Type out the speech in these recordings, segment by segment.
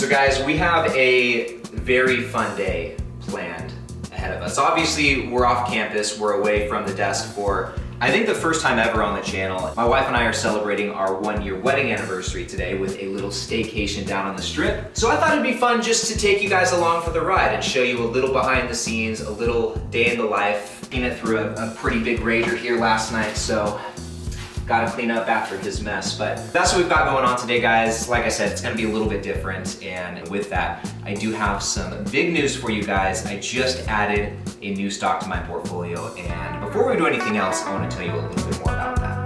So guys, we have a very fun day planned ahead of us. Obviously, we're off campus, we're away from the desk for, I think, the first time ever on the channel. My wife and I are celebrating our 1-year wedding anniversary today with a little staycation down on the strip. So I thought it'd be fun just to take you guys along for the ride and show you a little behind the scenes, a little day in the life. Seen it through a pretty big rager here last night, so gotta clean up after his mess. But that's what we've got going on today, guys. Like I said, it's gonna be a little bit different, and with that, I do have some big news for you guys. I just added a new stock to my portfolio, and before we do anything else, I wanna tell you a little bit more about that.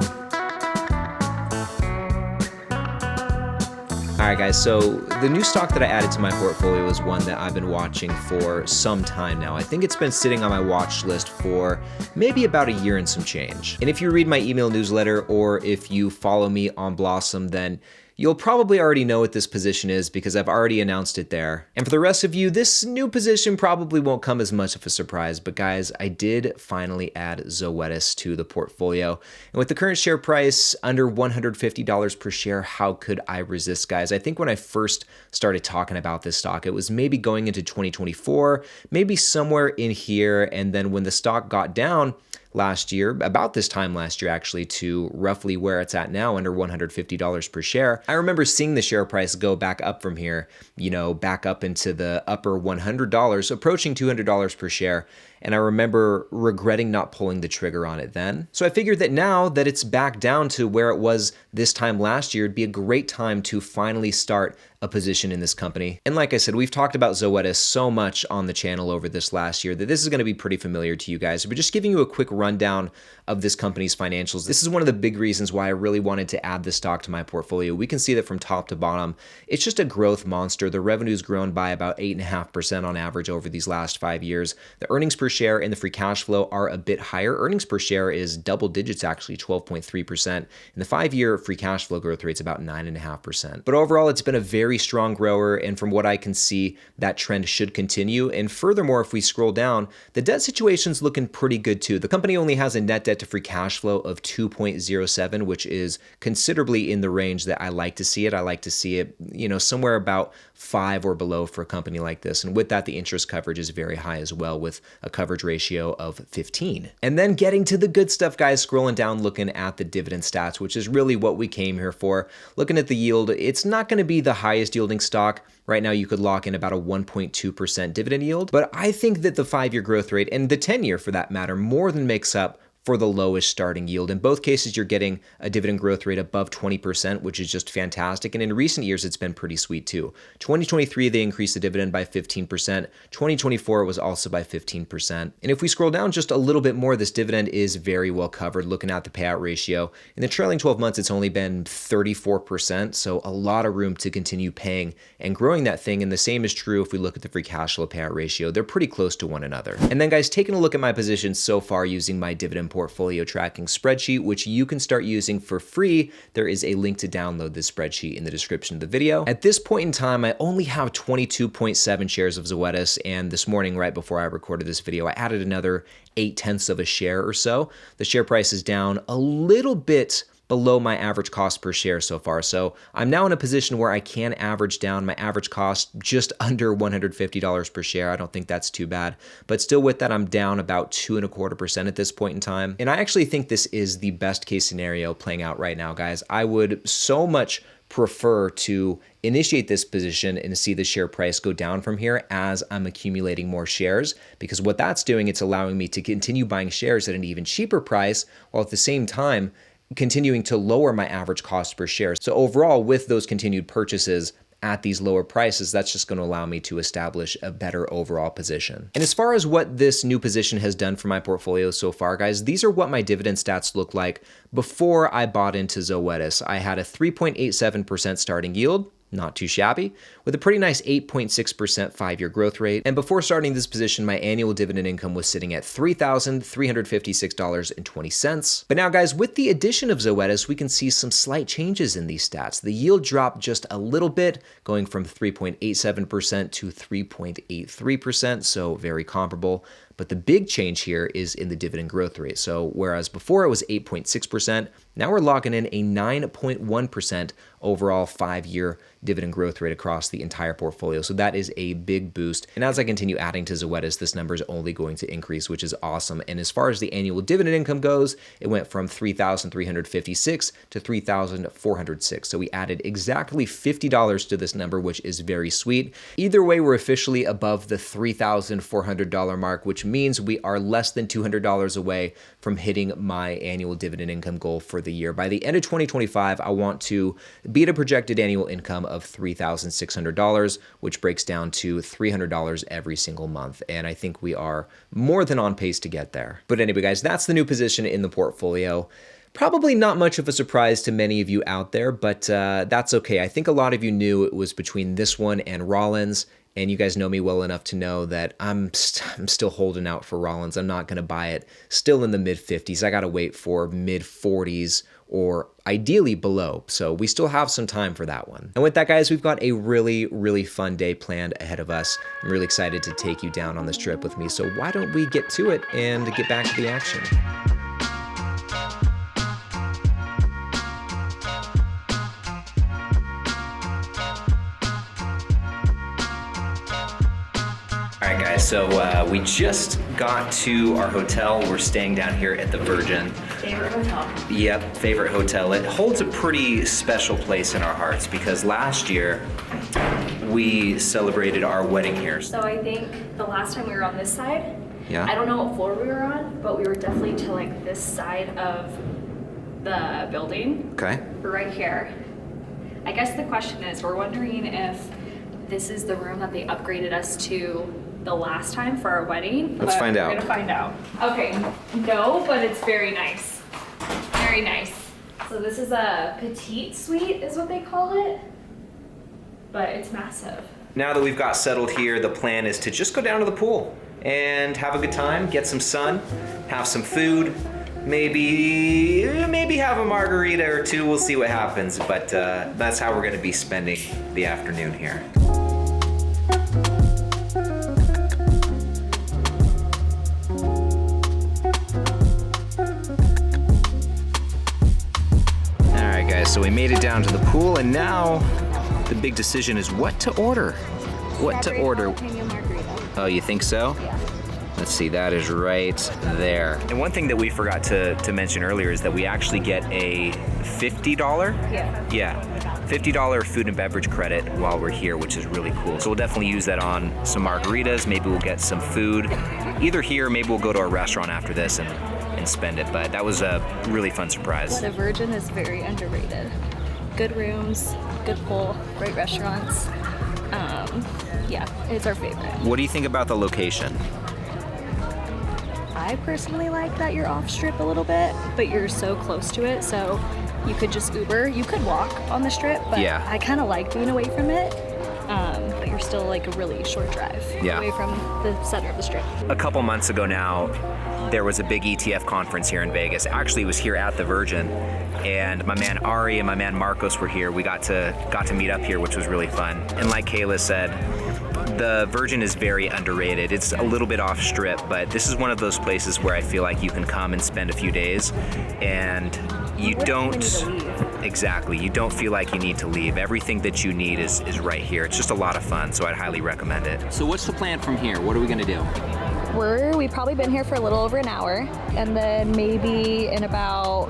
All right, guys, so the new stock that I added to my portfolio is one that I've been watching for some time now. I think it's been sitting on my watch list for maybe about a year and some change. And if you read my email newsletter or if you follow me on Blossom, then you'll probably already know what this position is because I've already announced it there. And for the rest of you, this new position probably won't come as much of a surprise, but guys, I did finally add Zoetis to the portfolio. And with the current share price under $150 per share, how could I resist, guys? I think when I first started talking about this stock, it was maybe going into 2024, maybe somewhere in here. And then when the stock got down last year, about this time last year actually, to roughly where it's at now, under $150 per share, I remember seeing the share price go back up from here, you know, back up into the upper $100, approaching $200 per share. And I remember regretting not pulling the trigger on it then. So I figured that now that it's back down to where it was this time last year, it'd be a great time to finally start a position in this company. And like I said, we've talked about Zoetis so much on the channel over this last year that this is going to be pretty familiar to you guys. But just giving you a quick rundown of this company's financials, this is one of the big reasons why I really wanted to add this stock to my portfolio. We can see that from top to bottom, it's just a growth monster. The revenue's grown by about 8.5% on average over these last 5 years. The earnings per share and the free cash flow are a bit higher. Earnings per share is double digits, actually 12.3%. And the 5-year free cash flow growth rate's about 9.5%. But overall, it's been a very strong grower. And from what I can see, that trend should continue. And furthermore, if we scroll down, the debt situation's looking pretty good too. The company only has a net debt to free cash flow of 2.07, which is considerably in the range that I like to see it. I like to see it, you know, somewhere about 5 or below for a company like this. And with that, the interest coverage is very high as well, with a coverage ratio of 15. And then getting to the good stuff, guys, scrolling down, looking at the dividend stats, which is really what we came here for. Looking at the yield, it's not going to be the highest yielding stock. Right now, you could lock in about a 1.2% dividend yield, but I think that the 5-year growth rate and the 10-year for that matter more than makes up for the lowest starting yield. In both cases, you're getting a dividend growth rate above 20%, which is just fantastic. And in recent years, it's been pretty sweet too. 2023, they increased the dividend by 15%. 2024, it was also by 15%. And if we scroll down just a little bit more, this dividend is very well covered. Looking at the payout ratio, in the trailing 12 months, it's only been 34%. So a lot of room to continue paying and growing that thing. And the same is true if we look at the free cash flow payout ratio. They're pretty close to one another. And then guys, taking a look at my positions so far using my dividend portfolio tracking spreadsheet, which you can start using for free. There is a link to download this spreadsheet in the description of the video. At this point in time, I only have 22.7 shares of Zoetis, and this morning, right before I recorded this video, I added another 0.8 of a share or so. The share price is down a little bit below my average cost per share so far. So I'm now in a position where I can average down my average cost just under $150 per share. I don't think that's too bad, but still with that, I'm down about 2.25% at this point in time. And I actually think this is the best case scenario playing out right now, guys. I would so much prefer to initiate this position and see the share price go down from here as I'm accumulating more shares, because what that's doing, it's allowing me to continue buying shares at an even cheaper price while at the same time continuing to lower my average cost per share. So overall, with those continued purchases at these lower prices, that's just going to allow me to establish a better overall position. And as far as what this new position has done for my portfolio so far, guys, these are what my dividend stats look like before I bought into Zoetis. I had a 3.87% starting yield, not too shabby, with a pretty nice 8.6% 5-year growth rate. And before starting this position, my annual dividend income was sitting at $3,356.20. But now, guys, with the addition of Zoetis, we can see some slight changes in these stats. The yield dropped just a little bit, going from 3.87% to 3.83%, so very comparable. But the big change here is in the dividend growth rate. So whereas before it was 8.6%, now we're locking in a 9.1% overall 5-year dividend growth rate across the entire portfolio. So that is a big boost. And as I continue adding to Zoetis, this number is only going to increase, which is awesome. And as far as the annual dividend income goes, it went from $3,356 to $3,406. So we added exactly $50 to this number, which is very sweet. Either way, we're officially above the $3,400 mark, which means we are less than $200 away from hitting my annual dividend income goal for the year. By the end of 2025, I want to beat a projected annual income of $3,600, which breaks down to $300 every single month. And I think we are more than on pace to get there. But anyway, guys, that's the new position in the portfolio. Probably not much of a surprise to many of you out there, but that's okay. I think a lot of you knew it was between this one and Rollins, and you guys know me well enough to know that I'm still holding out for Rollins. I'm not going to buy it still in the mid-50s. I got to wait for mid-40s or ideally below. So we still have some time for that one. And with that, guys, we've got a really, really fun day planned ahead of us. I'm really excited to take you down on this trip with me. So why don't we get to it and get back to the action? All right, guys, so we just got to our hotel. We're staying down here at the Virgin. Favorite hotel. Yep, favorite hotel. It holds a pretty special place in our hearts because last year we celebrated our wedding here. So I think the last time we were on this side, Yeah. I don't know what floor we were on, but we were definitely to like this side of the building. Okay. We're right here. I guess the question is, we're wondering if this is the room that they upgraded us to the last time for our wedding. Let's find out. We're gonna find out. Okay, no, but it's very nice. Very nice. So this is a petite suite is what they call it, but it's massive. Now that we've got settled here, the plan is to just go down to the pool and have a good time, get some sun, have some food, maybe have a margarita or two. We'll see what happens, but that's how we're gonna be spending the afternoon here. So we made it down to the pool, and now the big decision is what to order. What to order. Jalapeno margarita. Oh, you think so? Yeah. Let's see, that is right there. And one thing that we forgot to mention earlier is that we actually get a $50? Yeah, $50 food and beverage credit while we're here, which is really cool. So we'll definitely use that on some margaritas. Maybe we'll get some food either here, maybe we'll go to a restaurant after this and spend it, but that was a really fun surprise. The Virgin is very underrated. Good rooms, good pool, great restaurants. Yeah, it's our favorite. What do you think about the location? I personally like that you're off strip a little bit, but you're so close to it, so you could just Uber. You could walk on the strip, but Yeah. I kind of like being away from it. But you're still like a really short drive away from the center of the strip. A couple months ago now, there was a big ETF conference here in Vegas. Actually, it was here at the Virgin, and my man Ari and my man Marcos were here. We got to meet up here, which was really fun. And like Kayla said, the Virgin is very underrated. It's a little bit off strip, but this is one of those places where I feel like you can come and spend a few days, and you don't exactly. You don't feel like you need to leave. Everything that you need is right here. It's just a lot of fun, so I'd highly recommend it. So what's the plan from here? What are we gonna do? We've probably been here for a little over an hour, and then maybe in about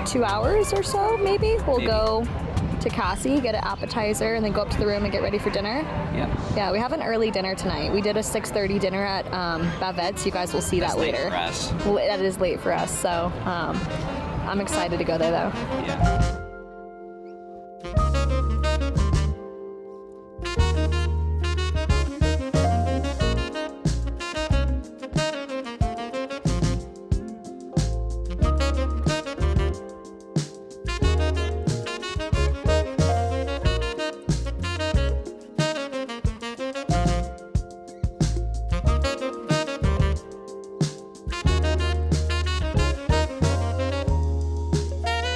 2 hours or so, maybe we'll go to Cassie, get an appetizer, and then go up to the room and get ready for dinner. Yeah, we have an early dinner tonight. We did a 6:30 dinner at Bavette, so you guys will see that later. That's late for us. Well, that is late for us, so I'm excited to go there though. Yeah.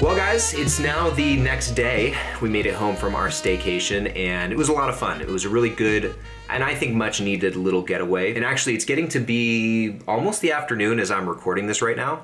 Well guys, it's now the next day. We made it home from our staycation and it was a lot of fun. It was a really good and I think much needed little getaway. And actually it's getting to be almost the afternoon as I'm recording this right now.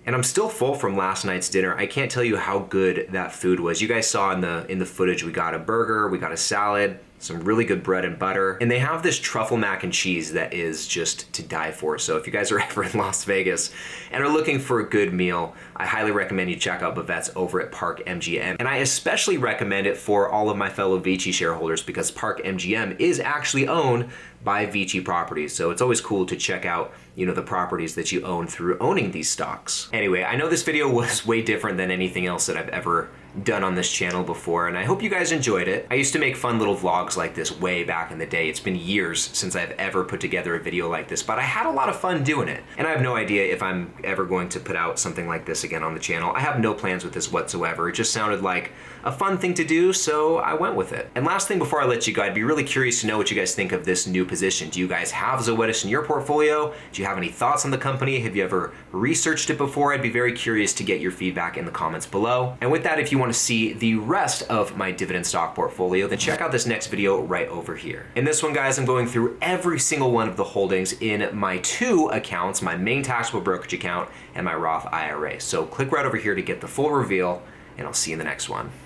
And I'm still full from last night's dinner. I can't tell you how good that food was. You guys saw in the footage, we got a burger, we got a salad, some really good bread and butter. And they have this truffle mac and cheese that is just to die for. So if you guys are ever in Las Vegas and are looking for a good meal, I highly recommend you check out Bavette's over at Park MGM. And I especially recommend it for all of my fellow Vici shareholders because Park MGM is actually owned by Vici Properties. So it's always cool to check out, you know, the properties that you own through owning these stocks. Anyway, I know this video was way different than anything else that I've ever done on this channel before, and I hope you guys enjoyed it. I used to make fun little vlogs like this way back in the day. It's been years since I've ever put together a video like this, but I had a lot of fun doing it. And I have no idea if I'm ever going to put out something like this again on the channel. I have no plans with this whatsoever. It just sounded like a fun thing to do, so I went with it. And last thing before I let you go, I'd be really curious to know what you guys think of this new position. Do you guys have Zoetis in your portfolio? Do you have any thoughts on the company? Have you ever researched it before? I'd be very curious to get your feedback in the comments below. And with that, if you want to see the rest of my dividend stock portfolio, then check out this next video right over here. In this one, guys, I'm going through every single one of the holdings in my two accounts, my main taxable brokerage account and my Roth IRA. So click right over here to get the full reveal, and I'll see you in the next one.